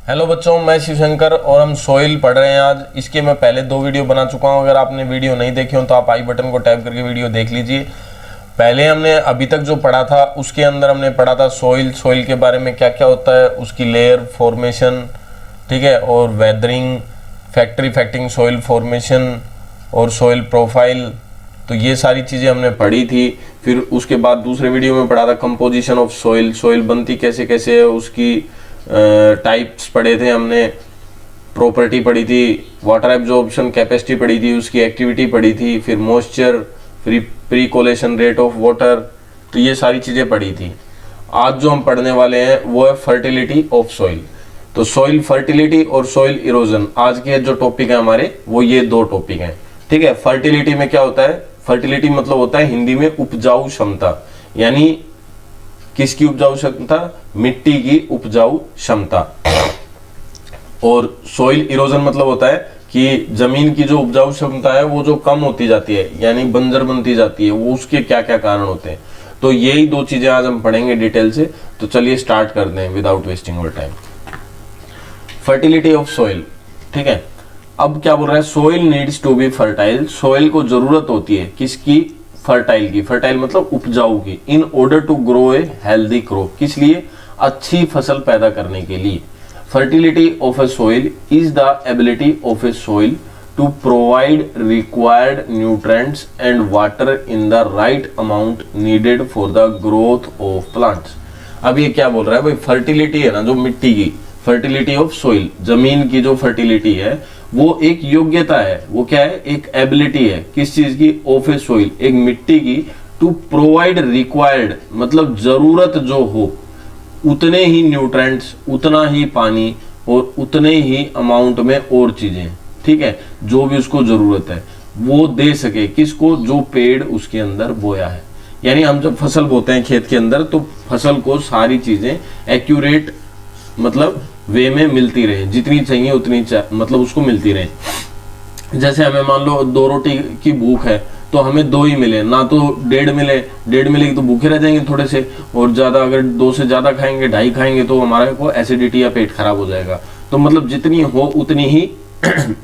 Hello बच्चों, मैं शिवशंकर और हम सोइल पढ़ रहे हैं आज। इसके मैं पहले 2 वीडियो बना चुका हूं। अगर आपने वीडियो नहीं देखे हो तो आप आई बटन को टैप करके वीडियो देख लीजिए। पहले हमने अभी तक जो पढ़ा था उसके अंदर हमने पढ़ा था सोइल के बारे में, क्या क्या होता है, उसकी लेयर फॉर्मेशन, ठीक है, और weathering, factory affecting soil formation और सोइल प्रोफाइल। तो ये सारी चीज़ें हमने पढ़ी थी। फिर उसके बाद दूसरे वीडियो में पढ़ा था कंपोजिशन ऑफ सोइल बनती कैसे कैसे है, उसकी टाइप्स पढ़े थे हमने, प्रॉपर्टी पढ़ी थी, वाटर एब्जॉर्प्शन कैपेसिटी पढ़ी थी, उसकी एक्टिविटी पढ़ी थी, फिर मॉइस्चर, फिर प्रीकोलेशन रेट ऑफ वाटर। तो ये सारी चीज़ें पढ़ी थी। आज जो हम पढ़ने वाले हैं वो है फर्टिलिटी ऑफ सोइल। तो सोइल फर्टिलिटी और सोइल इरोजन आज के जो टॉपिक है हमारे, वो ये 2 टॉपिक हैं, ठीक है। फर्टिलिटी में क्या होता है? फर्टिलिटी मतलब होता है हिंदी में उपजाऊ क्षमता, यानी किसकी उपजाऊ क्षमता? मिट्टी की उपजाऊ क्षमता। और सोइल इरोजन मतलब होता है कि जमीन की जो उपजाऊ क्षमता है वो जो कम होती जाती है, यानी बंजर बनती जाती है, वो उसके क्या क्या कारण होते हैं। तो यही 2 चीजें आज हम पढ़ेंगे डिटेल से। तो चलिए स्टार्ट करते हैं विदाउट वेस्टिंग और टाइम। फर्टिलिटी ऑफ सोइल, ठीक है। अब क्या बोल रहा है? Soil needs to be fertile. Soil को जरूरत होती है किसकी? फर्टाइल की। फर्टाइल मतलब उपजाऊ की। In order to grow a healthy crop, किस लिए? अच्छी फसल पैदा करने के लिए। Fertility of a soil is the ability of a soil to provide required nutrients and water in the right amount needed for the growth of plants. अब ये क्या बोल रहा है भाई? फर्टिलिटी है ना जो मिट्टी की, फर्टिलिटी ऑफ सोइल, जमीन की जो फर्टिलिटी है वो एक योग्यता है। वो क्या है? एक एबिलिटी है। किस चीज की? ऑफ ए सोइल, एक मिट्टी की। टू प्रोवाइड रिक्वायर्ड मतलब जरूरत जो हो उतने ही न्यूट्रिएंट्स, उतना ही पानी और उतने ही अमाउंट में और चीजें, ठीक है, जो भी उसको जरूरत है वो दे सके। किसको? जो पेड़ उसके अंदर बोया है। यानी हम जब फसल बोते हैं खेत के अंदर तो फसल को सारी चीजें एक्यूरेट मतलब वे में मिलती रहे, जितनी चाहिए उतनी मतलब उसको मिलती रहे। जैसे हमें मान लो 2 रोटी की भूख है तो हमें 2 ही मिले, ना तो 1.5 मिले। 1.5 मिलेगी तो भूखे रह जाएंगे थोड़े से, और ज्यादा अगर 2 से ज्यादा खाएंगे, 2.5 खाएंगे तो हमारे को एसिडिटी या पेट खराब हो जाएगा। तो मतलब जितनी हो उतनी ही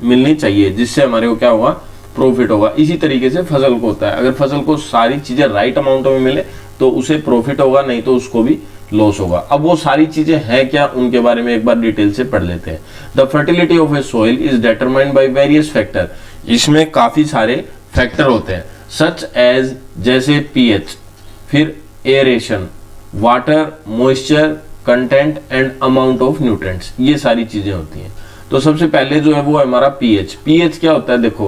मिलनी चाहिए, जिससे हमारे को क्या होगा? प्रॉफिट होगा। इसी तरीके से फसल को होता है। अगर फसल को सारी चीजें राइट अमाउंट में मिले तो उसे प्रॉफिट होगा, नहीं तो उसको भी लॉस होगा। अब वो सारी चीजें हैं क्या, उनके बारे में एक बार डिटेल से पढ़ लेते हैं। The fertility of a soil is determined by various factor. इसमें काफी सारे फैक्टर होते हैं, सच एज जैसे पीएच, फिर aeration, water, moisture content and amount of nutrients. ये सारी चीजें होती हैं। तो सबसे पहले जो है वो है हमारा पीएच। पीएच क्या होता है? देखो,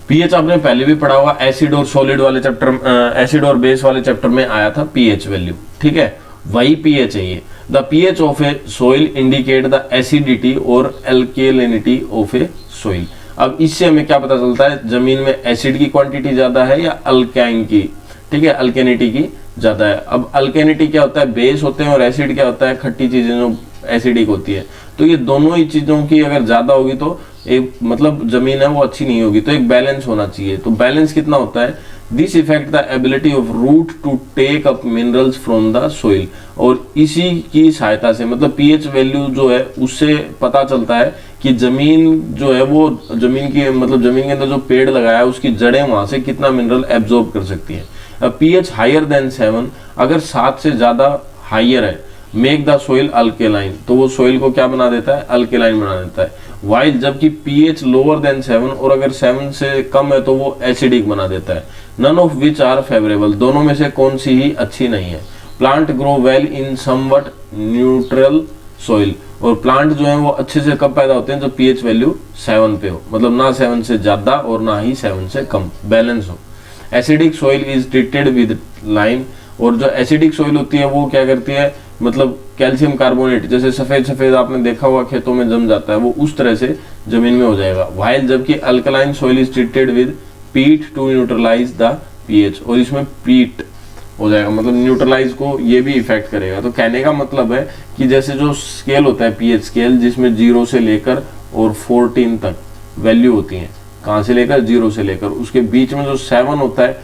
पीएच आपने पहले भी पढ़ा होगा, एसिड और सॉलिड वाले चैप्टर, एसिड और बेस वाले चैप्टर में आया था पीएच वैल्यू, ठीक है, वही पीएच है ये। The pH of a soil indicate the acidity और एल्केलिनिटी ऑफ ए सोइल। अब इससे हमें क्या पता चलता है? जमीन में एसिड की क्वांटिटी ज्यादा है या अल्काइन की, ठीक है, अल्केनिटी की ज्यादा है। अब अल्केनिटी क्या होता है? बेस होते हैं, और एसिड क्या होता है? खट्टी चीजें जो एसिडिक होती है। तो ये दोनों ही चीजों की अगर ज्यादा होगी तो एक मतलब जमीन है वो अच्छी नहीं होगी। तो एक बैलेंस होना चाहिए। तो बैलेंस कितना होता है? This affect the ability of root to take up minerals from the soil. और इसी की सहायता से मतलब पीएच वैल्यू जो है उससे पता चलता है कि जमीन जो है वो जमीन की मतलब जमीन के अंदर जो पेड़ लगाया है उसकी जड़ें वहां से कितना मिनरल एब्जॉर्ब कर सकती है। अब पीएच हायर देन 7, अगर 7 से ज्यादा हायर है, मेक द सोइल अल्केलाइन, तो वो सोइल को क्या बना देता है? अल्केलाइन बना देता है। वाइल जबकि पीएच लोअर देन 7, और अगर 7 से कम है तो वो एसिडिक बना देता है। None of which are favourable, दोनों में से कौन सी ही अच्छी नहीं है। Plant grow well in somewhat neutral soil, और प्लांट जो है वो अच्छे से कब पैदा होते हैं? जब पीएच वैल्यू 7 पे हो, मतलब ना 7 से ज्यादा और ना ही 7 से कम, बैलेंस हो। Acidic soil is treated with lime, और जो एसिडिक सोइल होती है वो क्या करती है? मतलब कैल्शियम कार्बोनेट, जैसे सफेद सफेद आपने देखा हुआ खेतों में जम जाता है, वो उस तरह से जमीन में हो जाएगा। वाइल जबकि alkaline soil is treated with पीट टू न्यूट्रलाइज द पीएच, और इसमें पीट हो जाएगा, मतलब न्यूट्रलाइज को ये भी इफेक्ट करेगा। तो कहने का मतलब है कि जैसे जो स्केल होता है पीएच स्केल, जिसमें 0 से लेकर और 14 तक वैल्यू होती है, कहाँ से लेकर? 0 से लेकर, उसके बीच में जो 7 होता है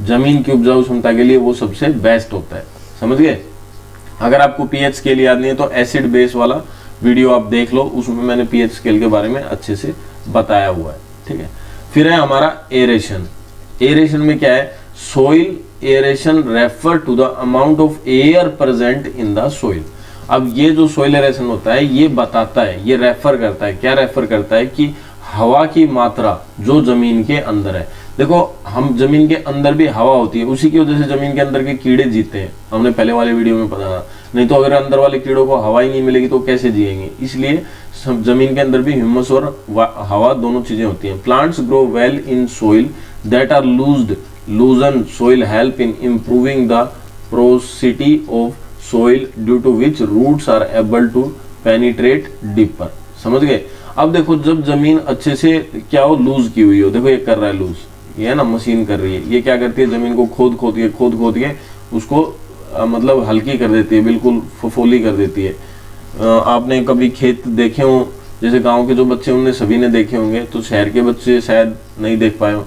जमीन की उपजाऊ क्षमता के लिए वो सबसे बेस्ट होता है। समझ गए? अगर आपको पीएच स्केल याद नहीं है तो एसिड बेस वाला वीडियो आप देख लो, उसमें मैंने पीएच स्केल के बारे में अच्छे से बताया हुआ है। ठीक है, फिर है हमारा एरेशन। एरेशन में क्या है, soil aeration refer to the amount of air present in the soil. अब ये जो सोइल एरेशन होता है ये बताता है, ये रेफर करता है, क्या रेफर करता है कि हवा की मात्रा जो जमीन के अंदर है। देखो हम जमीन के अंदर भी हवा होती है, उसी की वजह से जमीन के अंदर के कीड़े जीते हैं, हमने पहले वाले वीडियो में बताया। नहीं तो अगर अंदर वाले कीड़ों को हवा ही नहीं मिलेगी तो कैसे जिएंगे। इसलिए जमीन के अंदर भी ह्यूमस और हवा दोनों चीजें होती हैं। Plants grow well in soil that are loosen soil help in improving the porosity of soil due to which roots are able to penetrate deeper. समझ गए। अब देखो जब जमीन अच्छे से क्या हो, लूज की हुई हो, देखो ये कर रहा है लूज, ये है ना मशीन कर रही है, ये क्या करती है जमीन को खोद खोद के उसको मतलब हल्की कर देती है, बिल्कुल फफोली कर देती है। आपने कभी खेत देखे हो, जैसे गांव के जो बच्चे उनने सभी ने देखे होंगे, तो शहर के बच्चे शायद नहीं देख पाए हो।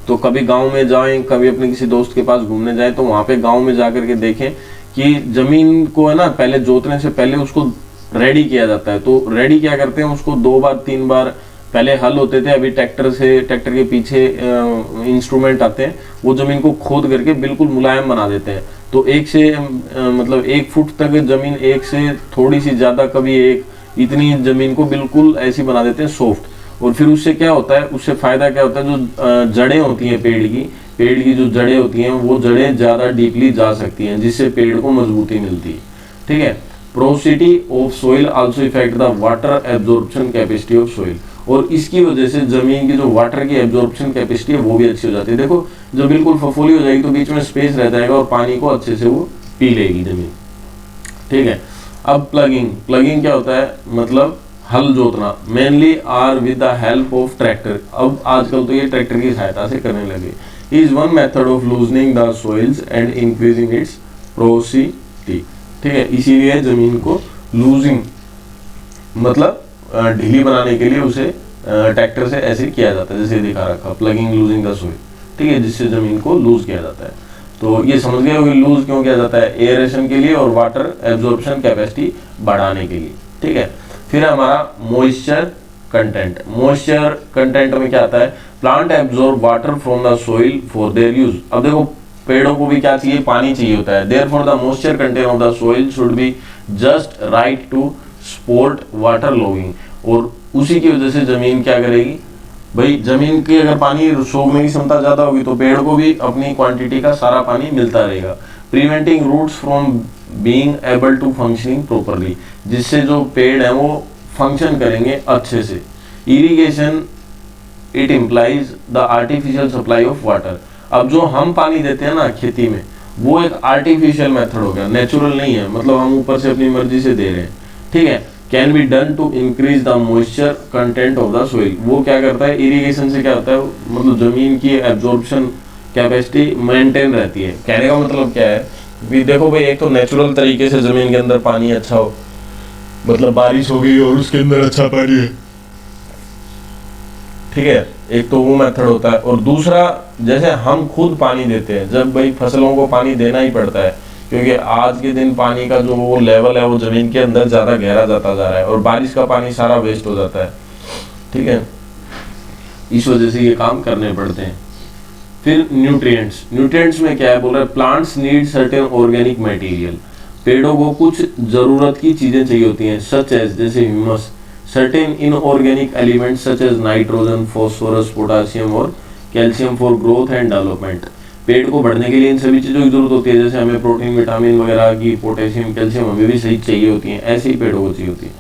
तो कभी गांव में जाएं, कभी अपने किसी दोस्त के पास घूमने जाएं, तो वहां पे गांव में जा करके देखें कि जमीन को है ना पहले जोतने से पहले उसको रेडी किया जाता है। तो रेडी क्या करते हैं, उसको 2 बार 3 बार, पहले हल होते थे, अभी ट्रैक्टर के पीछे इंस्ट्रूमेंट आते हैं, वो जमीन को खोद करके बिल्कुल मुलायम बना देते हैं। तो 1 फुट तक जमीन, 1 से थोड़ी सी ज्यादा, कभी 1, इतनी जमीन को बिल्कुल ऐसी बना देते हैं सॉफ्ट। और फिर उससे क्या होता है, उससे फायदा क्या होता है, जो जड़ें होती हैं पेड़ की जो जड़ें होती हैं वो जड़ें ज्यादा डीपली जा सकती हैं, जिससे पेड़ को मजबूती मिलती है। ठीक है। Porosity of soil also effect the water absorption capacity of soil. और इसकी वजह से जमीन की जो वाटर की एब्जॉर्प्शन कैपेसिटी है वो भी अच्छी हो जाती है। देखो जब बिल्कुल फफोली हो जाएगी तो बीच में स्पेस रह जाएगा और पानी को अच्छे से वो पी लेगी जमीन। ठीक है। अब प्लगिंग क्या होता है, मतलब हल जोतना, mainly are with the help of tractor. अब आजकल तो ये ट्रैक्टर की सहायता से करने लगे। Is one method of loosening the soils and increasing its porosity. ठीक है, इसीलिए जमीन को लूजिंग मतलब ढीली बनाने के लिए उसे ट्रैक्टर से ऐसे किया जाता है, जैसे दिखा रखा, प्लगिंग लूजिंग द सोइल। ठीक है, जिससे जमीन को लूज किया जाता है। तो ये समझ गए कि लूज क्यों किया जाता है, एयरेशन के लिए और वाटर एब्जॉर्प्शन कैपेसिटी बढ़ाने के लिए। ठीक है। फिर हमारा मॉइस्चर कंटेंट में क्या आता है, plant absorb water from the soil for their use. अब देखो पेड़ों को भी क्या चाहिए, पानी चाहिए होता है। Therefore the moisture content of the soil should be just right to support water logging. और उसी की वजह से जमीन क्या करेगी भाई, जमीन की अगर पानी सोखने की क्षमता ज्यादा होगी तो पेड़ को भी अपनी क्वांटिटी का सारा पानी मिलता रहेगा। Preventing roots from being able to functioning properly, जिससे जो पेड़ है वो फंक्शन करेंगे अच्छे से। Irrigation it implies the artificial supply of water. अब जो हम पानी देते हैं ना खेती में, वो एक आर्टिफिशियल मेथड हो गया, नेचुरल नहीं है, मतलब हम ऊपर से अपनी मर्जी से दे रहे हैं। ठीक है। Can be done to increase the moisture content of the soil. वो क्या करता है, इरिगेशन से क्या होता है, मतलब जमीन की एब्जॉर्प्शन कैपेसिटी मेंटेन रहती है। कहने का मतलब क्या है, देखो भाई एक तो नेचुरल तरीके से जमीन के अंदर पानी अच्छा हो, मतलब बारिश हो गई और उसके अंदर अच्छा पानी है। ठीक है, एक तो वो मेथड होता है। और दूसरा, जैसे हम खुद पानी देते हैं, जब भाई फसलों को पानी देना ही पड़ता है, क्योंकि आज के दिन पानी का जो वो लेवल है वो जमीन के अंदर ज्यादा गहरा जाता जा रहा है और बारिश का पानी सारा वेस्ट हो जाता है। ठीक है, इस वजह से ये काम करने पड़ते हैं। फिर न्यूट्रिएंट्स में क्या है, बोल रहा है plants need certain organic material. पेड़ों को कुछ जरूरत की चीजें चाहिए होती हैं, सच एज जैसे humus, certain inorganic elements such as nitrogen, phosphorus, potassium और calcium for growth and development. पेड़ को बढ़ने के लिए इन सभी चीजों की जरूरत होती है, जैसे हमें प्रोटीन, विटामिन वगैरह की, पोटेशियम, कैल्शियम हमें भी सही चाहिए होती है, ऐसे ही पेड़ों को चाहिए होती है।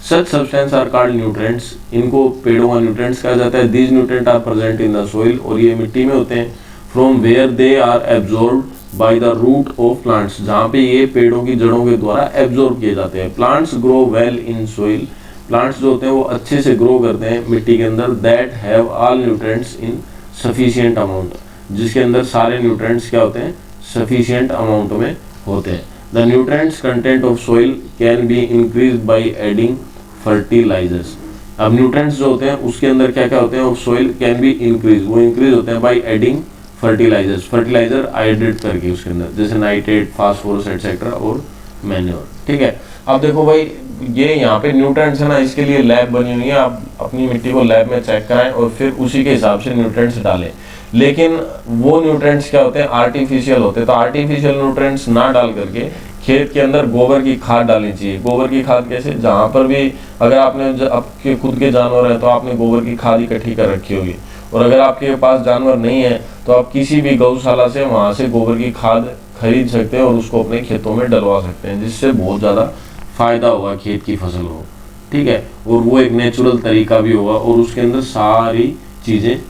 Such substance are called nutrients. इनको पेड़ों का न्यूट्रिएंट्स कहा जाता है। These nutrient are present in the soil, और ये मिट्टी में होते हैं। From where they are absorbed by the root of plants, जहाँ पे ये पेड़ों की जड़ों के द्वारा एब्जॉर्ब किए जाते हैं। Plants grow well in soil. Plants जो होते हैं वो अच्छे से ग्रो करते हैं मिट्टी के अंदर। That have all nutrients in sufficient amount, जिसके अंदर सारे न्यूट्रिएंट्स क्या होते हैं, सफिशिएंट अमाउंट में होते हैं। The nutrients content of soil can be increase by adding fertilisers. अब न्यूट्रिएंट्स जो होते हैं उसके अंदर क्या क्या होते हैं, of soil can be increase, वो इंक्रीज होते हैं by adding fertilisers, fertiliser add it करके उसके अंदर, जैसे नाइट्रेट, फास्फोरस एटसेट्रा और मैन्योर। ठीक है। अब देखो भाई, ये यहाँ पे न्यूट्रेंट्स है ना, इसके लिए लैब बनी हुई है, आप अपनी मिट्टी को लैब में चेक कराएं और फिर उसी के हिसाब से न्यूट्रेंट्स डालें। लेकिन वो न्यूट्रेंट्स क्या होते हैं, आर्टिफिशियल होते हैं। तो आर्टिफिशियल न्यूट्रेंट्स ना डाल करके खेत के अंदर गोबर की खाद डालनी चाहिए। गोबर की खाद कैसे, जहाँ पर भी अगर आपने आपके खुद के जानवर है तो आपने गोबर की खाद इकट्ठी कर रखी होगी, और अगर आपके पास जानवर नहीं है तो आप किसी भी गौशाला से वहां से गोबर की खाद खरीद सकते हैं और उसको अपने खेतों में डलवा सकते हैं, जिससे बहुत ज़्यादा फायदा होगा खेत की फसल को, ठीक है। और वो एक नेचुरल तरीका भी होगा और उसके अंदर सारी चीज़ें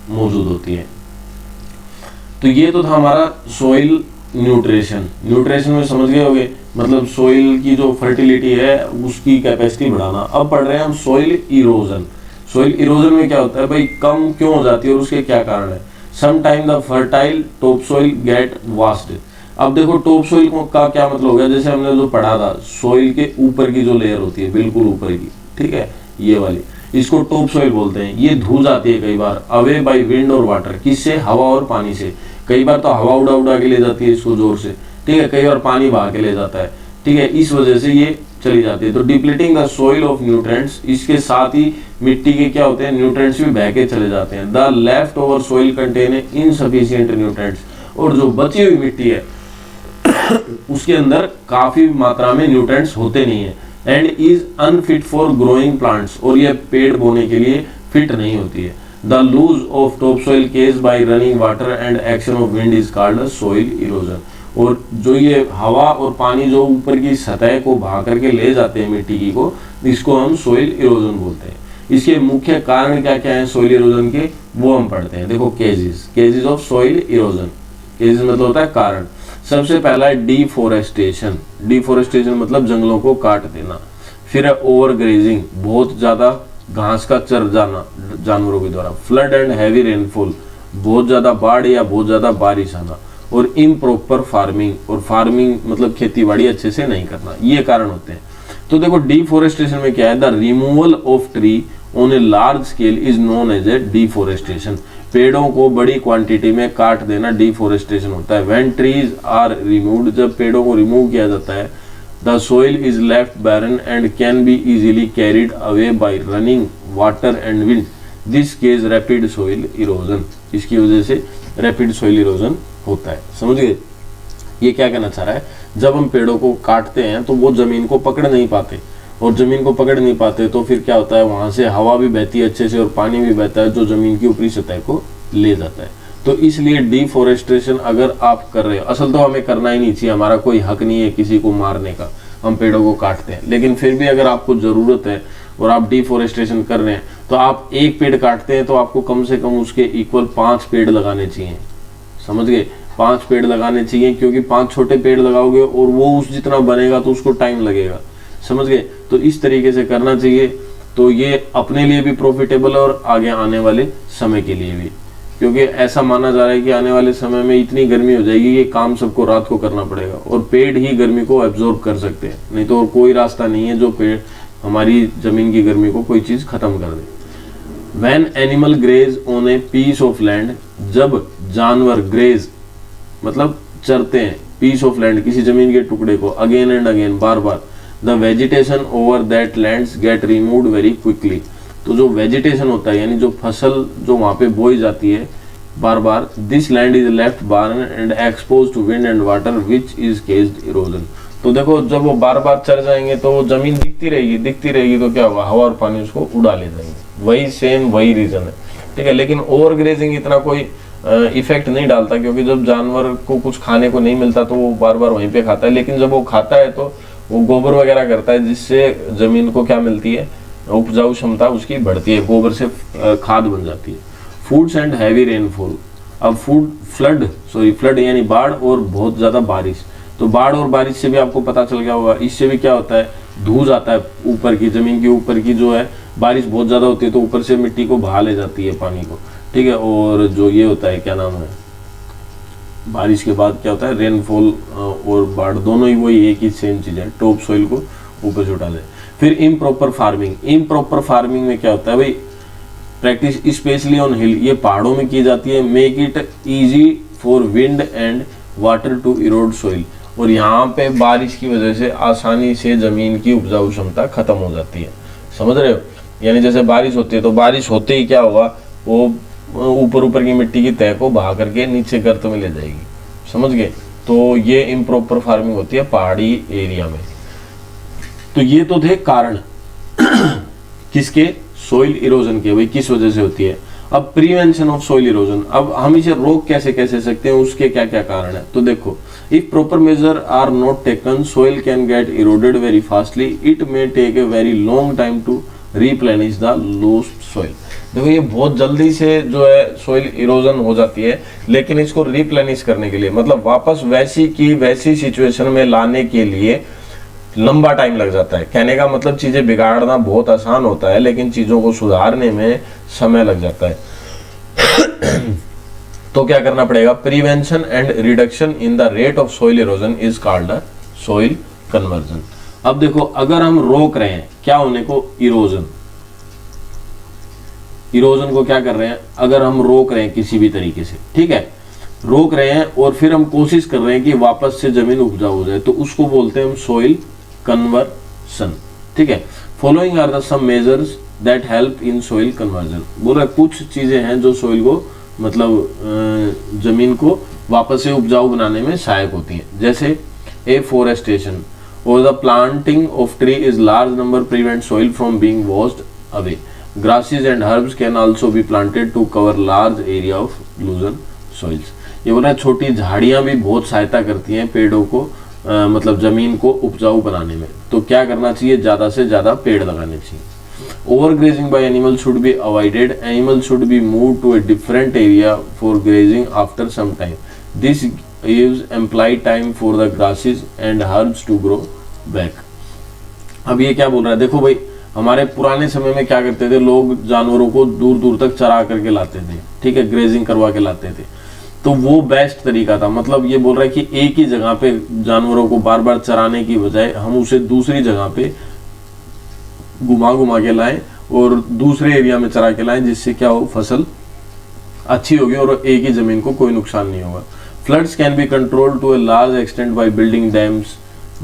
मौजूद होती है। तो ये तो था हमारा सॉइल न्यूट्रिशन। न्यूट्रिशन में समझ गए होगे, मतलब सॉइल की जो फर्टिलिटी है उसकी कैपेसिटी बढ़ाना। अब पढ़ रहे हैं हम सॉइल इरोजन। सॉइल इरोजन में क्या होता है भाई, कम क्यों हो जाती है और उसके क्या कारण है। Some time the fertile top soil get washed. अब देखो टॉप सॉइल का क्या मतलब हो गया, जैसे हमने जो पढ़ा था, सॉइल के ऊपर की जो लेयर होती है, बिल्कुल ऊपर की, ठीक है, ये वाली, इसको टॉप सॉइल बोलते हैं। ये धो जाती है कई बार अवे बाय विंड और वाटर, किससे, हवा और पानी से। कई बार तो हवा उड़ा उड़ा के ले जाती है इसको जोर से, ठीक है, कई बार पानी बहा के ले जाता है, ठीक है, इस वजह से ये चली जाती है। तो depleting the soil of nutrients, इसके साथ ही मिट्टी के क्या होते हैं, न्यूट्रिएंट्स भी बह के चले जाते हैं। The left over soil contain insufficient nutrients, और जो बची हुई मिट्टी है उसके अंदर काफी मात्रा में न्यूट्रिएंट्स होते नहीं है। And is unfit for growing plants, और ये पेड़ बोने के लिए फिट नहीं होती है। The loss of top soil caused by running water and action of wind is called soil erosion. और जो ये हवा और पानी जो ऊपर की सतह को बहा करके ले जाते हैं मिट्टी की को, इसको हम सॉइल इरोजन बोलते हैं। इसके मुख्य कारण क्या क्या है सॉइल इरोजन के, वो हम पढ़ते हैं। देखो केजेस ऑफ सॉइल इरोजन। केजेस मतलब होता है कारण। सबसे पहला है डिफोरेस्टेशन। डिफोरेस्टेशन मतलब जंगलों को काट देना। फिर है ओवर ग्रेजिंग, बहुत ज्यादा घास का चर जाना जानवरों के द्वारा। फ्लड एंड हैवी रेनफॉल, बहुत ज्यादा बाढ़ या बहुत ज्यादा बारिश आना। और इम्प्रॉपर फार्मिंग, और फार्मिंग मतलब खेती बाड़ी अच्छे से नहीं करना, ये कारण होते हैं। तो देखो डिफोरेस्टेशन में क्या है, the removal of tree on a large scale is known as a deforestation. पेड़ों को बड़ी क्वांटिटी में काट देना डिफोरेस्टेशन होता है। व्हेन ट्रीज आर रिमूव्ड, जब पेड़ों को रिमूव किया जाता है, the soil is left barren and can be easily carried away by running water and wind. This causes rapid soil erosion, इसकी वजह से रैपिड सोइल इरोजन होता है। समझ गए, ये क्या कहना चाह रहा है, जब हम पेड़ों को काटते हैं तो वो जमीन को पकड़ नहीं पाते, और जमीन को पकड़ नहीं पाते तो फिर क्या होता है, वहां से हवा भी बहती है अच्छे से और पानी भी बहता है जो जमीन की ऊपरी सतह को ले जाता है। तो इसलिए डिफोरेस्टेशन अगर आप कर रहे हो, असल तो हमें करना ही नहीं चाहिए, हमारा कोई हक नहीं है किसी को मारने का, हम पेड़ों को काटते हैं। लेकिन फिर भी अगर आपको जरूरत है और आप डिफोरेस्टेशन कर रहे हैं, तो आप एक पेड़ काटते हैं तो आपको कम से कम उसके इक्वल 5 पेड़ लगाने चाहिए। समझ गए, 5 पेड़ लगाने चाहिए, क्योंकि 5 छोटे पेड़ लगाओगे और वो उस जितना बनेगा तो उसको टाइम लगेगा। समझ गए, तो इस तरीके से करना चाहिए। तो ये अपने लिए भी प्रॉफिटेबल है और आगे आने वाले समय के लिए भी, क्योंकि ऐसा माना जा रहा है कि आने वाले समय में इतनी गर्मी हो जाएगी कि काम सबको रात को करना पड़ेगा, और पेड़ ही गर्मी को एब्जॉर्ब कर सकते हैं, नहीं तो और कोई रास्ता नहीं है जो पेड़ हमारी जमीन की गर्मी को कोई चीज खत्म कर दे। When animal graze on a piece of land, जब जानवर ग्रेज मतलब चरते हैं, पीस ऑफ लैंड किसी जमीन के टुकड़े को, अगेन एंड अगेन, बार बार, the vegetation over that lands get removed very quickly. तो जो वेजिटेशन होता है यानी जो फसल जो वहां पे बोई जाती है बार बार, this land is left barren and exposed to wind and water which is caused erosion. तो देखो जब वो बार बार चर जाएंगे तो वो जमीन दिखती रहेगी तो क्या होगा, हवा और पानी उसको उड़ा ले जाएंगे। वही रीजन है, ठीक है। लेकिन ओवर ग्रेजिंग इतना कोई इफेक्ट नहीं डालता, क्योंकि जब जानवर को कुछ खाने को नहीं मिलता तो वो बार बार वहीं पे खाता है। लेकिन जब वो खाता है तो वो गोबर वगैरह करता है, जिससे जमीन को क्या मिलती है, उपजाऊ क्षमता उसकी बढ़ती है, गोबर से खाद बन जाती है। फूड्स एंड हैवी रेनफॉल, अब फ्लड यानी बाढ़ और बहुत ज्यादा बारिश। तो बाढ़ और बारिश से भी आपको पता चल गया होगा, इससे भी क्या होता है, धू जाता है ऊपर की जमीन के ऊपर की जो है, बारिश बहुत ज्यादा होती है तो ऊपर से मिट्टी को बहा ले जाती है पानी को, ठीक है। और जो ये होता है क्या नाम है, बारिश के बाद क्या होता है, रेनफॉल और बाढ़ दोनों ही वही एक ही सेम चीज है, टॉप सॉइल को ऊपर से उठा दे। फिर इम्प्रॉपर फार्मिंग में क्या होता है भाई, प्रैक्टिस स्पेशली ऑन हिल, ये पहाड़ों में की जाती है। Make it easy for wind and water to erode soil, और यहाँ पे बारिश की वजह से आसानी से जमीन की उपजाऊ क्षमता खत्म हो जाती है। समझ रहे हो? यानी जैसे बारिश होती है तो बारिश होते ही क्या होगा, वो ऊपर ऊपर की मिट्टी की तह को बहा करके नीचे गर्त में ले जाएगी। समझ गए? तो ये इम्प्रॉपर फार्मिंग होती है पहाड़ी एरिया में। तो ये तो थे कारण किसके? सोइल इरोजन के। भाई किस वजह से होती है? अब प्रिवेंशन ऑफ सोइल इरोजन, अब हम इसे रोक कैसे कैसे सकते हैं, उसके क्या क्या कारण है? तो देखो, if proper measure are not taken soil can get eroded very fastly, it may take a very long time to replenish the lost soil. देखो ये बहुत जल्दी से जो है सोइल इरोजन हो जाती है, लेकिन इसको रिप्लेनिश करने के लिए, मतलब वापस वैसी की वैसी सिचुएशन में लाने के लिए लंबा टाइम लग जाता है। कहने का मतलब चीजें बिगाड़ना बहुत आसान होता है, लेकिन चीजों को सुधारने में समय लग जाता है। तो क्या करना पड़ेगा? Prevention and reduction in the rate of soil erosion is called soil conversion. अब देखो, अगर हम रोक रहे हैं क्या होने को? इरोजन को क्या कर रहे हैं? अगर हम रोक रहे हैं किसी भी तरीके से, ठीक है, रोक रहे हैं और फिर हम कोशिश कर रहे हैं कि वापस से जमीन उपजाऊ हो जाए, तो उसको बोलते हैं हम सोइल कन्वर्सन। ठीक है, following are the some measures that help in soil conversion. बोला कुछ चीजें हैं जो सोइल को, मतलब जमीन को वापस से उपजाऊ बनाने में सहायक होती हैं। जैसे एफोरेस्टेशन और the planting of tree is large number prevent soil from being washed away. Grasses and herbs can also be planted to cover large area of loosen soils. ये बोला छोटी झाड़ियां भी बहुत सहायता करती हैं पेड़ों को, मतलब जमीन को उपजाऊ बनाने में। तो क्या करना चाहिए? ज्यादा से ज्यादा पेड़ लगाने चाहिए। Overgrazing by animals should be avoided. Animals should be moved to a different area for grazing after some time. This gives ample time for the grasses and herbs to grow back. अब ये क्या बोल रहा है? देखो भाई, हमारे पुराने समय में क्या करते थे लोग? जानवरों को दूर दूर तक चरा करके लाते थे, ठीक है, ग्रेजिंग करवा के लाते थे। तो वो बेस्ट तरीका था। मतलब ये बोल रहा है कि एक ही जगह पे जानवरों को बार बार चराने की बजाय हम उसे दूसरी जगह पे घुमा के लाएं और दूसरे एरिया में चरा के लाएं, जिससे क्या हो, फसल अच्छी होगी और एक ही जमीन को कोई नुकसान नहीं होगा। Floods can be controlled to a large extent by building dams.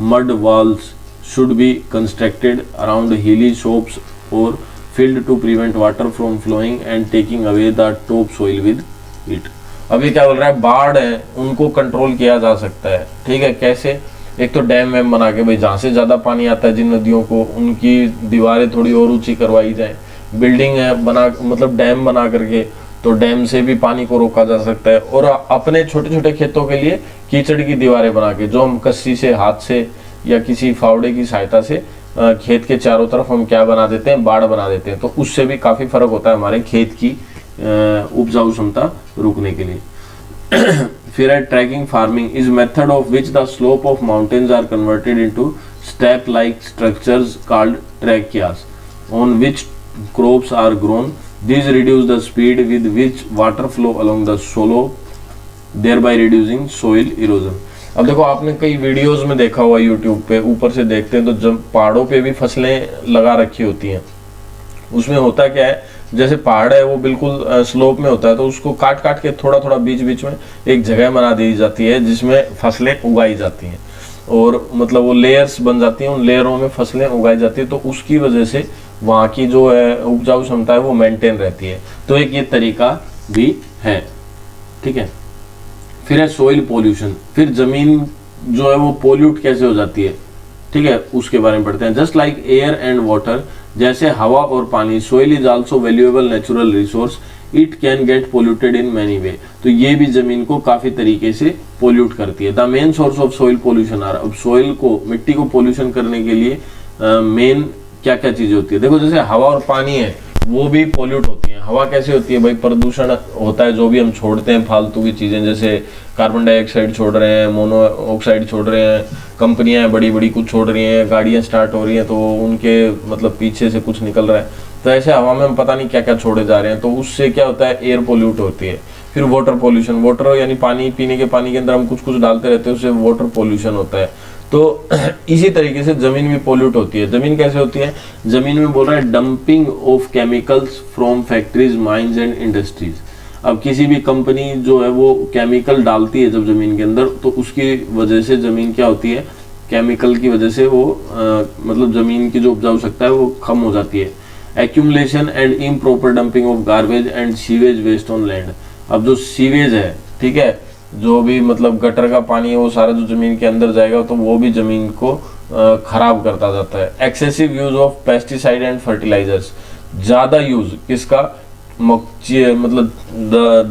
Mud walls should be constructed around hilly slopes और filled to prevent water from flowing and taking away the top soil with it. अब ये क्या बोल रहा है? बाढ़ है उनको कंट्रोल किया जा सकता है, ठीक है। कैसे? एक तो डैम वैम बना के, भाई जहाँ से ज्यादा पानी आता है जिन नदियों को, उनकी दीवारें थोड़ी और ऊंची करवाई जाए। बिल्डिंग है बना, मतलब डैम बना करके, तो डैम से भी पानी को रोका जा सकता है। और अपने छोटे छोटे खेतों के लिए कीचड़ की दीवारें बना के, जो हम कस्सी से, हाथ से या किसी फावड़े की सहायता से खेत के चारों तरफ हम क्या बना देते हैं? बाड़ बना देते हैं। तो उससे भी काफी फर्क होता है हमारे खेत की उपजाऊ क्षमता रुकने के लिए। फिर है tracking farming is method of which the slope of mountains are converted into step like structures called terraces on which crops are grown. These reduce the speed with which water flow along the slope, thereby reducing soil erosion. अब देखो, आपने कई videos में देखा हुआ YouTube पे, ऊपर से देखते हैं तो जब पहाड़ों पे भी फसलें लगा रखी होती हैं, उसमें होता क्या है, जैसे पहाड़ है वो बिल्कुल स्लोप में होता है, तो उसको काट काट के थोड़ा थोड़ा बीच बीच में एक जगह बना दी जाती है जिसमें फसलें उगाई जाती हैं, और मतलब वो लेयर्स बन जाती हैं, उन लेयरों में फसलें उगाई जाती है। तो उसकी वजह से वहाँ की जो है उपजाऊ क्षमता है वो मेंटेन रहती है। तो एक ये तरीका भी है, ठीक है। फिर है सोइल पोल्यूशन। फिर जमीन जो है वो पोल्यूट कैसे हो जाती है, ठीक है, उसके बारे में पढ़ते हैं। Just like air and water, जैसे हवा और पानी, soil is also valuable natural resource, it can get polluted in many way. तो ये भी जमीन को काफी तरीके से पोल्यूट करती है। The main source of soil pollution are, अब सोइल को, मिट्टी को पोल्यूशन करने के लिए मेन क्या क्या चीजें होती है? देखो, जैसे हवा और पानी है वो भी पोल्यूट होती है। हवा कैसे होती है भाई? प्रदूषण होता है, जो भी हम छोड़ते हैं फालतू की चीजें, जैसे कार्बन डाइऑक्साइड छोड़ रहे हैं, मोनोऑक्साइड छोड़ रहे हैं, कंपनियां बड़ी बड़ी कुछ छोड़ रही हैं, गाड़ियां स्टार्ट हो रही हैं तो उनके मतलब पीछे से कुछ निकल रहा है, तो ऐसे हवा में हम पता नहीं क्या क्या छोड़े जा रहे हैं, तो उससे क्या होता है? एयर पोल्यूट होती है। फिर वाटर पोल्यूशन, वाटर यानी पानी, पीने के पानी के अंदर हम कुछ कुछ डालते रहते हैं, उससे वाटर पोल्यूशन होता है। तो इसी तरीके से जमीन भी पोल्यूट होती है। जमीन कैसे होती है? जमीन में बोल रहा है dumping of chemicals from factories, mines and industries. अब किसी भी कंपनी जो है वो केमिकल डालती है जब जमीन के अंदर, तो उसकी वजह से जमीन क्या होती है, केमिकल की वजह से वो मतलब जमीन की जो उपजाऊ शक्ति है वो कम हो जाती है। Accumulation and improper dumping of garbage and sewage waste on land. अब जो सीवेज है, ठीक है, जो भी मतलब गटर का पानी है वो सारा जो जमीन के अंदर जाएगा तो वो भी जमीन को खराब करता जाता है। Excessive use of pesticide and fertilisers, ज्यादा यूज किसका, मतलब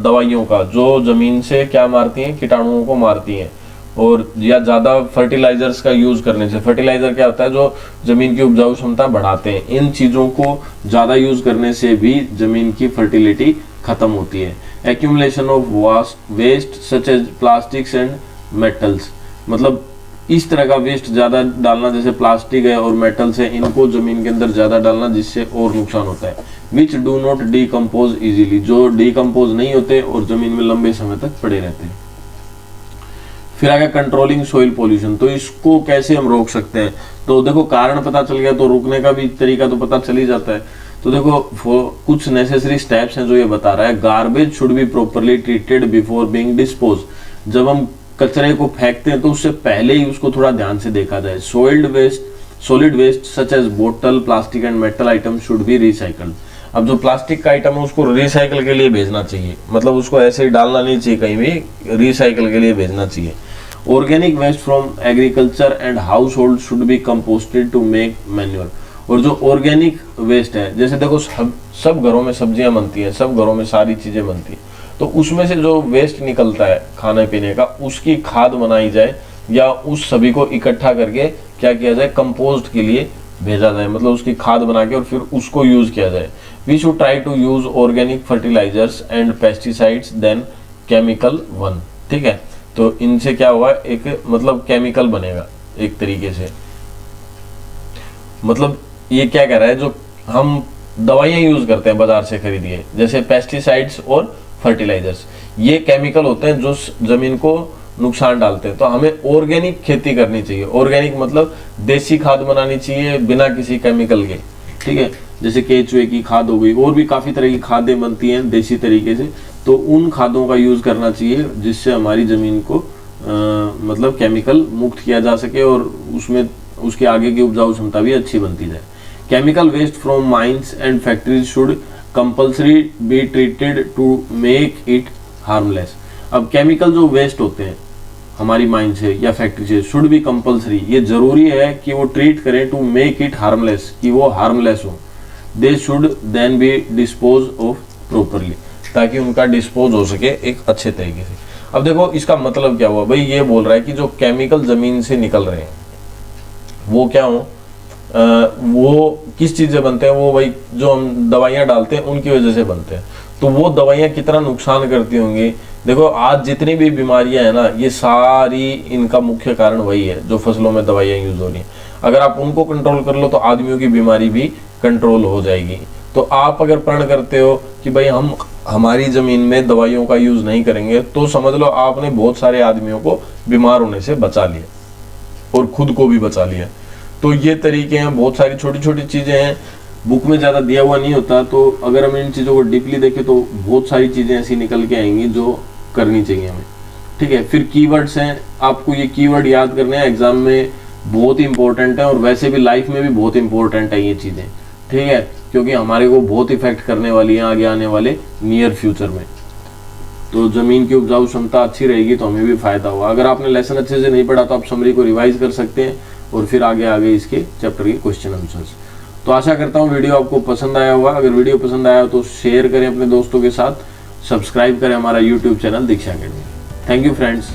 दवाइयों का, जो जमीन से क्या मारती हैं, कीटाणुओं को मारती हैं, और या ज्यादा फर्टिलाइजर्स का यूज करने से, फर्टिलाइजर क्या होता है जो जमीन की उपजाऊ क्षमता बढ़ाते हैं, इन चीजों को ज्यादा यूज करने से भी जमीन की फर्टिलिटी खत्म होती है। Accumulation of waste such as plastics and metals, मतलब इस तरह का वेस्ट ज्यादा डालना, जैसे प्लास्टिक है और मेटल्स है, इनको जमीन के अंदर ज्यादा डालना जिससे और नुकसान होता है। Which do not decompose easily, जो डीकम्पोज नहीं होते और जमीन में लंबे समय तक पड़े रहते हैं। फिर आ गया कंट्रोलिंग सोइल पोल्यूशन, तो इसको कैसे हम रोक सकते हैं। तो देखो कारण पता चल गया तो रोकने का भी तरीका तो पता चल ही जाता है। तो देखो कुछ नेसेसरी स्टेप्स हैं जो ये बता रहा है। Garbage should be properly treated before being dispose, जब हम कचरे को फेंकते हैं तो उससे पहले ही उसको थोड़ा ध्यान से देखा जाए। सॉलिड वेस्ट सच एज बोतल, plastic and metal atom should be recycled. अब जो प्लास्टिक का आइटम है उसको रिसाइकल के लिए भेजना चाहिए, मतलब उसको ऐसे ही डालना नहीं चाहिए कहीं भी, रिसाइकल के लिए भेजना चाहिए। Organic waste from agriculture and household should be composted to make manure. और जो ऑर्गेनिक वेस्ट है, जैसे देखो सब घरों में सब्जियां बनती हैं, सब घरों में सारी चीजें बनती हैं, तो उसमें से जो वेस्ट निकलता है खाने पीने का, उसकी खाद बनाई जाए या उस सभी को इकट्ठा करके क्या किया जाए, कंपोस्ट के लिए भेजा जाए, मतलब उसकी खाद बना के और फिर उसको यूज किया जाए। We should try to use organic fertilisers and pesticides then chemical one. ठीक है, तो इनसे क्या हुआ, एक मतलब केमिकल बनेगा एक तरीके से। मतलब ये क्या कह रहा है, जो हम दवाइयां यूज करते हैं बाजार से खरीदिए, जैसे पेस्टिसाइड्स और फर्टिलाइजर्स, ये केमिकल होते हैं जो जमीन को नुकसान डालते हैं। तो हमें ऑर्गेनिक खेती करनी चाहिए। ऑर्गेनिक मतलब देसी खाद बनानी चाहिए बिना किसी केमिकल के। ठीक है, जैसे केचुए की खाद हो गई, और भी काफी तरह की खादें बनती हैं देसी तरीके से, तो उन खादों का यूज करना चाहिए जिससे हमारी जमीन को मतलब केमिकल मुक्त किया जा सके और उसमें उसके आगे की उपजाऊ क्षमता भी अच्छी बनती जाए। Chemical waste from mines and factories should compulsory be treated to make it harmless. अब केमिकल जो वेस्ट होते हैं हमारी माइंड से या फैक्ट्री से, शुड बी कंपल्सरी, ये जरूरी है कि वो ट्रीट करें, टू मेक इट हार्मलेस, कि वो हार्मलेस हो। They should then be dispose of properly, ताकि उनका डिस्पोज हो सके एक अच्छे तरीके से। अब देखो इसका मतलब क्या हुआ भाई, ये बोल रहा है कि जो केमिकल जमीन से निकल रहे हैं वो क्या हो, वो किस चीज से बनते हैं, वो भाई जो हम दवाइयां डालते हैं उनकी वजह से बनते हैं। तो वो दवाइयां कितना नुकसान करती होंगी। देखो आज जितनी भी बीमारियां हैं ना, ये सारी इनका मुख्य कारण वही है, जो फसलों में दवाइयां यूज हो रही हैं। अगर आप उनको कंट्रोल कर लो तो आदमियों की बीमारी भी कंट्रोल हो जाएगी। तो आप अगर प्रण करते हो कि भाई हम हमारी जमीन में दवाइयों का यूज नहीं करेंगे, तो समझ लो आपने बहुत सारे आदमियों को बीमार होने से बचा लिया और खुद को भी बचा लिया। तो ये तरीके हैं, बहुत सारी छोटी छोटी चीजें हैं, बुक में ज्यादा दिया हुआ नहीं होता। तो अगर हम इन चीजों को डीपली देखें तो बहुत सारी चीजें ऐसी निकल के आएंगी जो करनी चाहिए हमें। ठीक है, फिर कीवर्ड्स हैं, आपको ये कीवर्ड याद करने हैं, एग्जाम में बहुत इंपॉर्टेंट है और वैसे भी लाइफ में भी बहुत इंपॉर्टेंट है ये चीजें। ठीक है, क्योंकि हमारे को बहुत इफेक्ट करने वाली है आगे आने वाले नियर फ्यूचर में। तो जमीन की उपजाऊ क्षमता अच्छी रहेगी तो हमें भी फायदा होगा। अगर आपने लेसन अच्छे से नहीं पढ़ा तो आप समरी को रिवाइज कर सकते हैं और फिर आगे इसके चैप्टर के क्वेश्चन आंसर्स। तो आशा करता हूँ वीडियो आपको पसंद आया होगा। अगर वीडियो पसंद आया तो शेयर करें अपने दोस्तों के साथ, सब्सक्राइब करें हमारा YouTube channel Diksha academy. Thank you friends.